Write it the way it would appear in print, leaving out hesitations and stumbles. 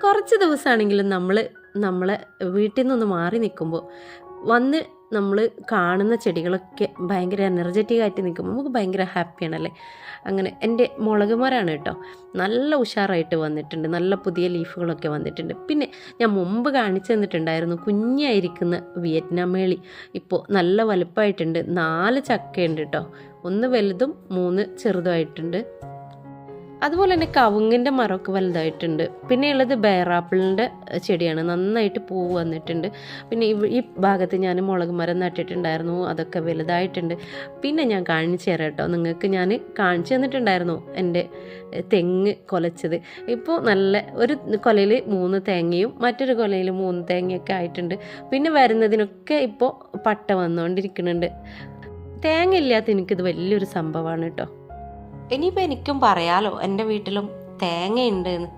കുറച്ച് ദിവസമാണെങ്കിലും നമ്മളെ വീട്ടിൽ നിന്നൊന്ന് മാറി നിൽക്കുമ്പോൾ വന്ന് നമ്മൾ കാണുന്ന ചെടികളൊക്കെ ഭയങ്കര എനർജറ്റിക് ആയിട്ട് നിൽക്കുമ്പോൾ നമുക്ക് ഭയങ്കര ഹാപ്പിയാണല്ലേ. അങ്ങനെ എൻ്റെ മുളക് മരമാണ് കേട്ടോ, നല്ല ഉഷാറായിട്ട് വന്നിട്ടുണ്ട്, നല്ല പുതിയ ലീഫുകളൊക്കെ വന്നിട്ടുണ്ട്. പിന്നെ ഞാൻ മുമ്പ് കാണിച്ചു തന്നിട്ടുണ്ടായിരുന്നു കുഞ്ഞായിരിക്കുന്ന വിയറ്റ്നാം മേളി. ഇപ്പോൾ നല്ല വലുപ്പമായിട്ടുണ്ട്, 4 ചക്കയുണ്ട് കേട്ടോ, 1 വലുതും 3 ചെറുതുമായിട്ടുണ്ട്. അതുപോലെ തന്നെ കവുങ്ങിൻ്റെ മരമൊക്കെ വലുതായിട്ടുണ്ട്. പിന്നെ ഉള്ളത് ബേറാപ്പിളിൻ്റെ ചെടിയാണ്, നന്നായിട്ട് പൂവ് വന്നിട്ടുണ്ട്. പിന്നെ ഈ ഭാഗത്ത് ഞാൻ മുളക് മരം നട്ടിട്ടുണ്ടായിരുന്നു, അതൊക്കെ വലുതായിട്ടുണ്ട്. പിന്നെ ഞാൻ കാണിച്ചു തരാം കേട്ടോ നിങ്ങൾക്ക്, ഞാൻ കാണിച്ചു തന്നിട്ടുണ്ടായിരുന്നു എൻ്റെ തെങ്ങ് കൊലച്ചത്. ഇപ്പോൾ നല്ല ഒരു കൊലയിൽ 3 തേങ്ങയും മറ്റൊരു കൊലയിൽ 3 തേങ്ങയൊക്കെ ആയിട്ടുണ്ട്. പിന്നെ വരുന്നതിനൊക്കെ ഇപ്പോൾ പട്ട വന്നുകൊണ്ടിരിക്കുന്നുണ്ട്. തേങ്ങ ഇല്ലാത്ത എനിക്കിത് വലിയൊരു സംഭവമാണ് കേട്ടോ. ഇനിയിപ്പോൾ എനിക്കും പറയാലോ എൻ്റെ വീട്ടിലും തേങ്ങയുണ്ട് എന്ന്.